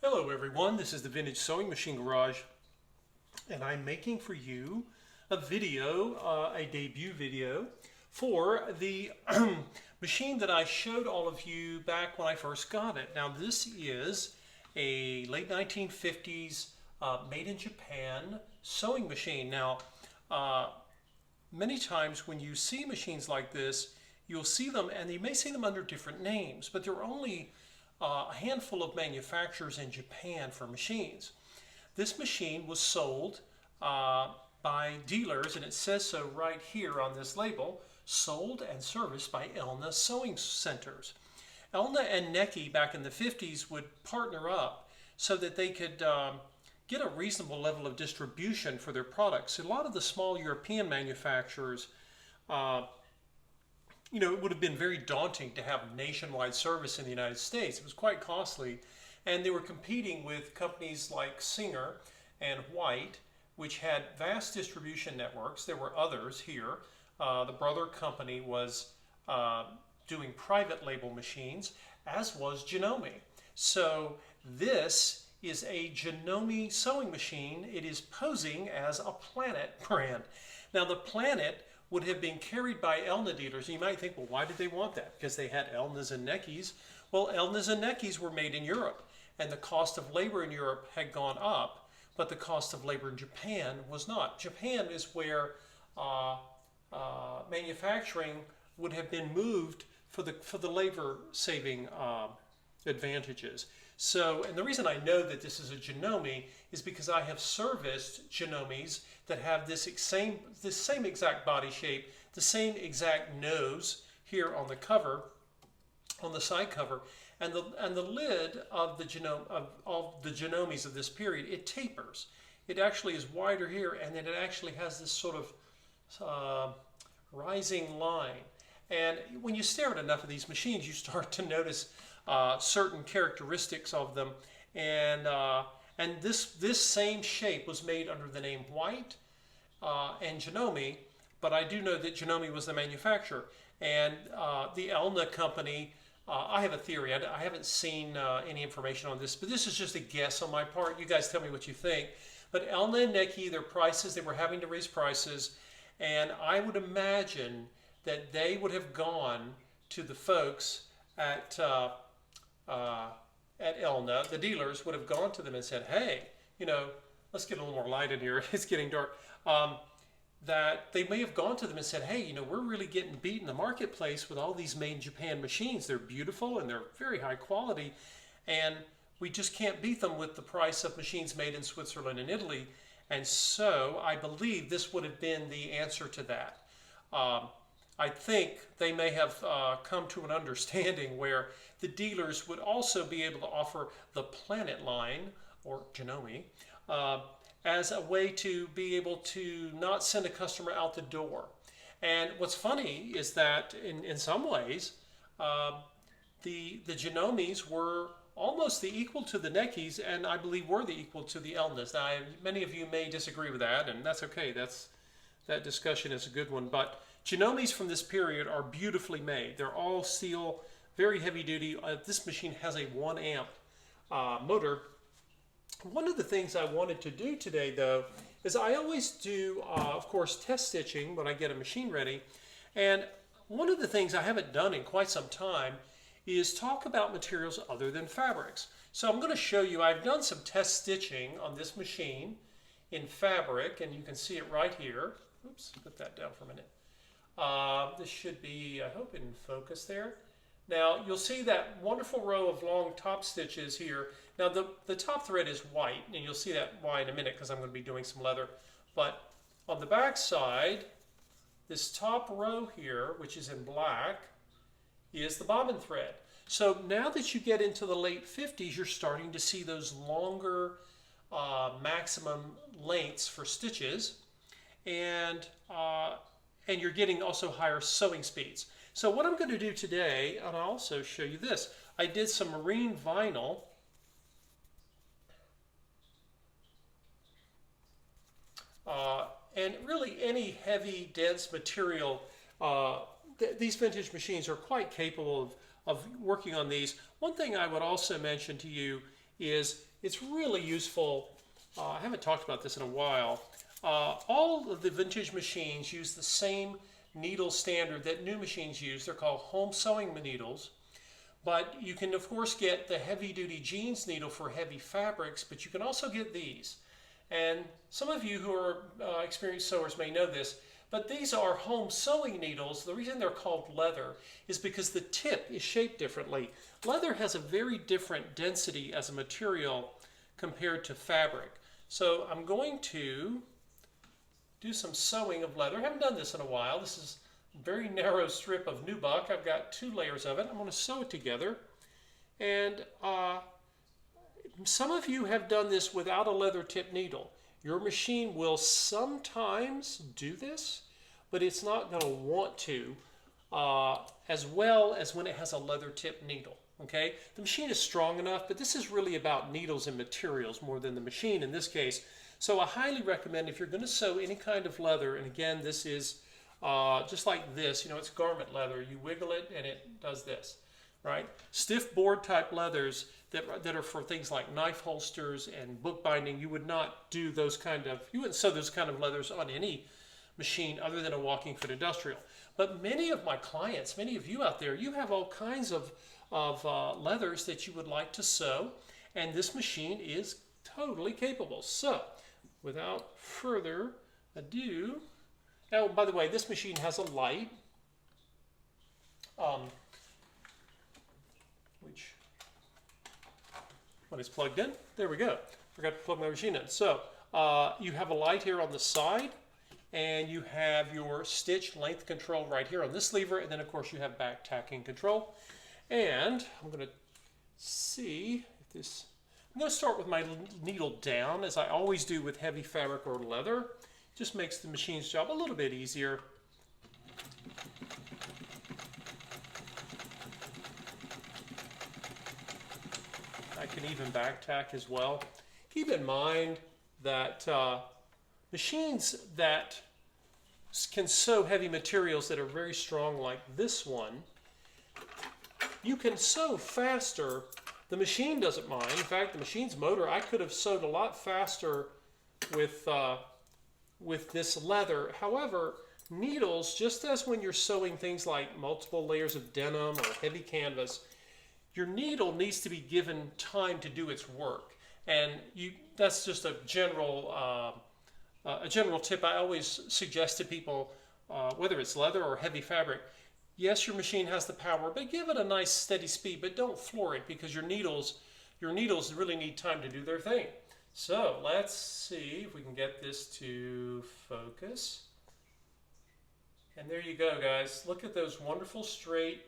Hello everyone, this is the Vintage Sewing Machine Garage, and I'm making for you a video, a debut video for the machine that I showed all of you back when I first got it. Now this is a late 1950s made in Japan sewing machine. Now many times when you see machines like this, you'll see them, and you may see them under different names, but they're only a handful of manufacturers in Japan for machines. This machine was sold by dealers, and it says so right here on this label, sold and serviced by Elna Sewing Centers. Elna and Neki back in the 50s would partner up so that they could get a reasonable level of distribution for their products. A lot of the small European manufacturers it would have been very daunting to have nationwide service in the United States. It was quite costly, and they were competing with companies like Singer and White, which had vast distribution networks. There were others here. The brother company was doing private label machines, as was Janome. So this is a Janome sewing machine. It is posing as a Planet brand. Now the Planet would have been carried by Elna dealers. And you might think, well, why did they want that? Because they had Elnas and Nekis. Well, Elnas and Nekis were made in Europe, and the cost of labor in Europe had gone up, but the cost of labor in Japan was not. Japan is where manufacturing would have been moved for the labor saving advantages. So, and the reason I know that this is a Janome is because I have serviced Janomes that have this same exact body shape, the same exact nose here on the cover, on the side cover, and the lid of the Janomes of this period, it tapers. It actually is wider here, and then it actually has this sort of rising line. And when you stare at enough of these machines, you start to notice certain characteristics of them, and this same shape was made under the name White and Janome, but I do know that Janome was the manufacturer, and the Elna company. I have a theory. I haven't seen any information on this, but this is just a guess on my part. You guys tell me what you think. But Elna and Neki, their prices, they were having to raise prices, and I would imagine that they would have gone to the folks at Elna, the dealers would have gone to them and said, hey, let's get a little more light in here. It's getting dark. That they may have gone to them and said, hey, we're really getting beat in the marketplace with all these made in Japan machines. They're beautiful and they're very high quality, and we just can't beat them with the price of machines made in Switzerland and Italy. And so I believe this would have been the answer to that. I think they may have come to an understanding where the dealers would also be able to offer the Planet line, or Janome, as a way to be able to not send a customer out the door. And what's funny is that in some ways, the Janomes were almost the equal to the Nekis, and I believe were the equal to the Elnas. Now, many of you may disagree with that, and that's okay. That discussion is a good one. But Janomes from this period are beautifully made. They're all steel, very heavy duty. This machine has a 1 amp motor. One of the things I wanted to do today, though, is I always do, of course, test stitching when I get a machine ready. And one of the things I haven't done in quite some time is talk about materials other than fabrics. So I'm going to show you, I've done some test stitching on this machine in fabric, and you can see it right here. Oops, put that down for a minute. This should be, I hope, in focus there. Now you'll see that wonderful row of long top stitches here. Now the top thread is white, and you'll see that why in a minute because I'm going to be doing some leather. But on the back side, this top row here, which is in black, is the bobbin thread. So now that you get into the late 50s, you're starting to see those longer maximum lengths for stitches, and you're getting also higher sewing speeds. So what I'm going to do today, and I'll also show you this, I did some marine vinyl and really any heavy, dense material. These vintage machines are quite capable of working on these. One thing I would also mention to you is it's really useful. I haven't talked about this in a while. All of the vintage machines use the same needle standard that new machines use. They're called home sewing needles. But you can, of course, get the heavy-duty jeans needle for heavy fabrics, but you can also get these. And some of you who are experienced sewers may know this, but these are home sewing needles. The reason they're called leather is because the tip is shaped differently. Leather has a very different density as a material compared to fabric. So I'm going to do some sewing of leather. I haven't done this in a while. This is a very narrow strip of nubuck. I've got 2 layers of it. I'm going to sew it together. And some of you have done this without a leather tip needle. Your machine will sometimes do this, but it's not going to want to as well as when it has a leather tip needle. Okay, the machine is strong enough, but this is really about needles and materials more than the machine in this case. So I highly recommend if you're going to sew any kind of leather, and again, this is just like this, you know, it's garment leather. You wiggle it and it does this, right? Stiff board type leathers that are for things like knife holsters and book binding, you would not do those kind of, you wouldn't sew those kind of leathers on any machine other than a walking foot industrial. But many of my clients, many of you out there, you have all kinds of leathers that you would like to sew, and this machine is totally capable. So without further ado, now by the way, this machine has a light, which when it's plugged in, there we go. Forgot to plug my machine in. So you have a light here on the side, and you have your stitch length control right here on this lever, and then of course you have back tacking control. And I'm going to see if this, I'm going to start with my needle down, as I always do with heavy fabric or leather. It just makes the machine's job a little bit easier. I can even back tack as well. Keep in mind that machines that can sew heavy materials that are very strong like this one, you can sew faster. The machine doesn't mind. In fact, the machine's motor, I could have sewed a lot faster with this leather. However, needles, just as when you're sewing things like multiple layers of denim or heavy canvas, your needle needs to be given time to do its work. And that's just a general tip I always suggest to people, whether it's leather or heavy fabric. Yes, your machine has the power, but give it a nice steady speed, but don't floor it, because your needles really need time to do their thing. So let's see if we can get this to focus. And there you go, guys. Look at those wonderful straight,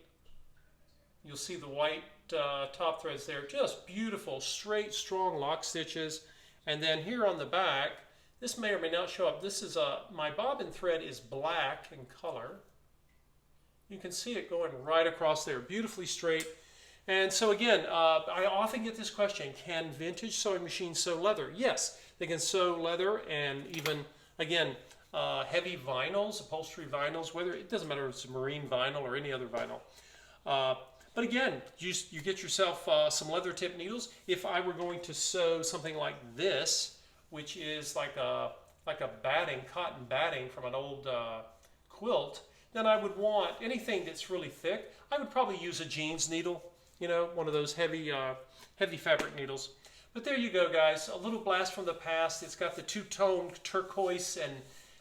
you'll see the white top threads there, just beautiful, straight, strong lock stitches. And then here on the back, this may or may not show up. This is my bobbin thread is black in color. You can see it going right across there, beautifully straight. And so again, I often get this question, can vintage sewing machines sew leather? Yes, they can sew leather, and even, again, heavy vinyls, upholstery vinyls, whether it doesn't matter if it's marine vinyl or any other vinyl. But again, you get yourself some leather tip needles. If I were going to sew something like this, which is like a batting, cotton batting from an old quilt, then I would want anything that's really thick. I would probably use a jeans needle, you know, one of those heavy fabric needles. But there you go, guys. A little blast from the past. It's got the two-tone turquoise and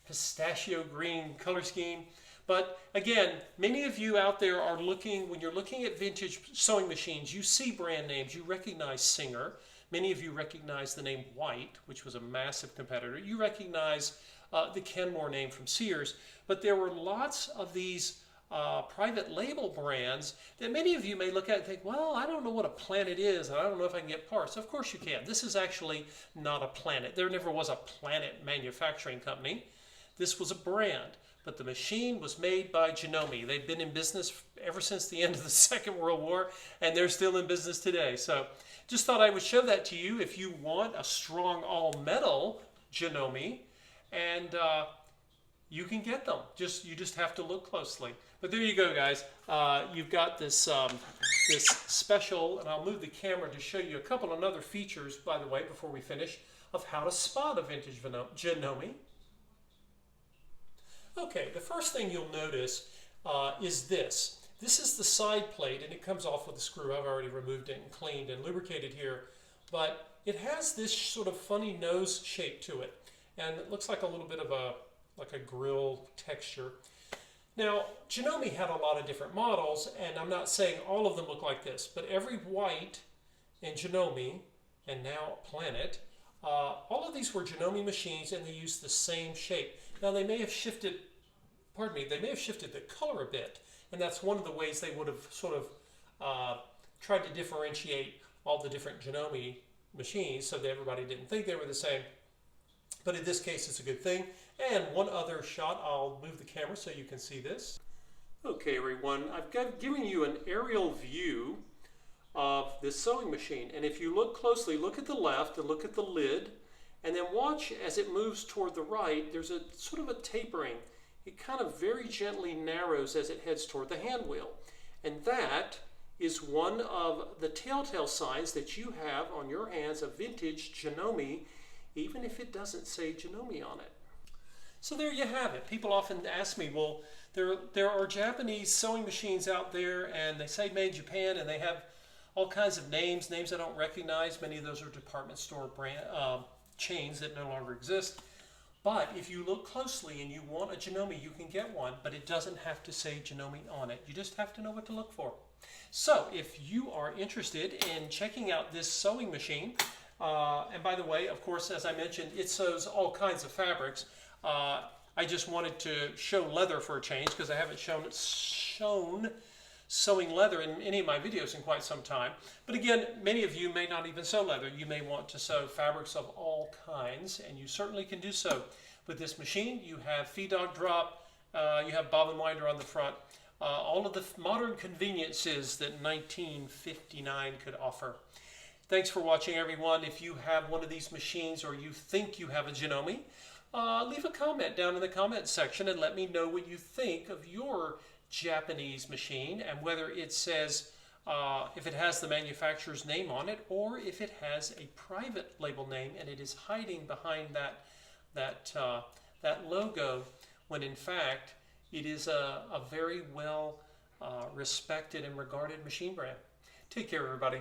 pistachio green color scheme. But again, many of you out there are looking, when you're looking at vintage sewing machines, you see brand names. You recognize Singer. Many of you recognize the name White, which was a massive competitor. You recognize the Kenmore name from Sears. But there were lots of these private label brands that many of you may look at and think, well, I don't know what a Planet is, and I don't know if I can get parts. Of course you can. This is actually not a Planet. There never was a Planet manufacturing company. This was a brand. But the machine was made by Janome. They've been in business ever since the end of the Second World War, and they're still in business today. So just thought I would show that to you if you want a strong all-metal Janome, and you can get them. You just have to look closely. But there you go, guys. You've got this this special, and I'll move the camera to show you a couple of other features, by the way, before we finish, of how to spot a vintage Janome. Okay, the first thing you'll notice is this. This is the side plate, and it comes off with a screw. I've already removed it and cleaned and lubricated here. But it has this sort of funny nose shape to it, and it looks like a little bit of a grill texture. Now, Janome had a lot of different models, and I'm not saying all of them look like this, but every white in Janome, and now Planet, all of these were Janome machines, and they used the same shape. Now, they may have shifted, they may have shifted the color a bit, and that's one of the ways they would have sort of tried to differentiate all the different Janome machines so that everybody didn't think they were the same. But in this case, it's a good thing. And one other shot, I'll move the camera so you can see this. Okay, everyone, I've given you an aerial view of this sewing machine. And if you look closely, look at the left and look at the lid, and then watch as it moves toward the right. There's a sort of a tapering. It kind of very gently narrows as it heads toward the hand wheel. And that is one of the telltale signs that you have on your hands of vintage Janome, even if it doesn't say Janome on it. So there you have it. People often ask me, well, there are Japanese sewing machines out there, and they say made in Japan, and they have all kinds of names I don't recognize. Many of those are department store brand chains that no longer exist. But if you look closely and you want a Janome, you can get one, but it doesn't have to say Janome on it. You just have to know what to look for. So if you are interested in checking out this sewing machine, and by the way, of course, as I mentioned, it sews all kinds of fabrics. I just wanted to show leather for a change because I haven't shown sewing leather in any of my videos in quite some time. But again, many of you may not even sew leather. You may want to sew fabrics of all kinds, and you certainly can do so with this machine. You have feed dog drop, you have bobbin winder on the front, all of the modern conveniences that 1959 could offer. Thanks for watching, everyone. If you have one of these machines or you think you have a Janome, leave a comment down in the comments section and let me know what you think of your Japanese machine and whether it says, if it has the manufacturer's name on it or if it has a private label name and it is hiding behind that logo when in fact it is a very well respected and regarded machine brand. Take care, everybody.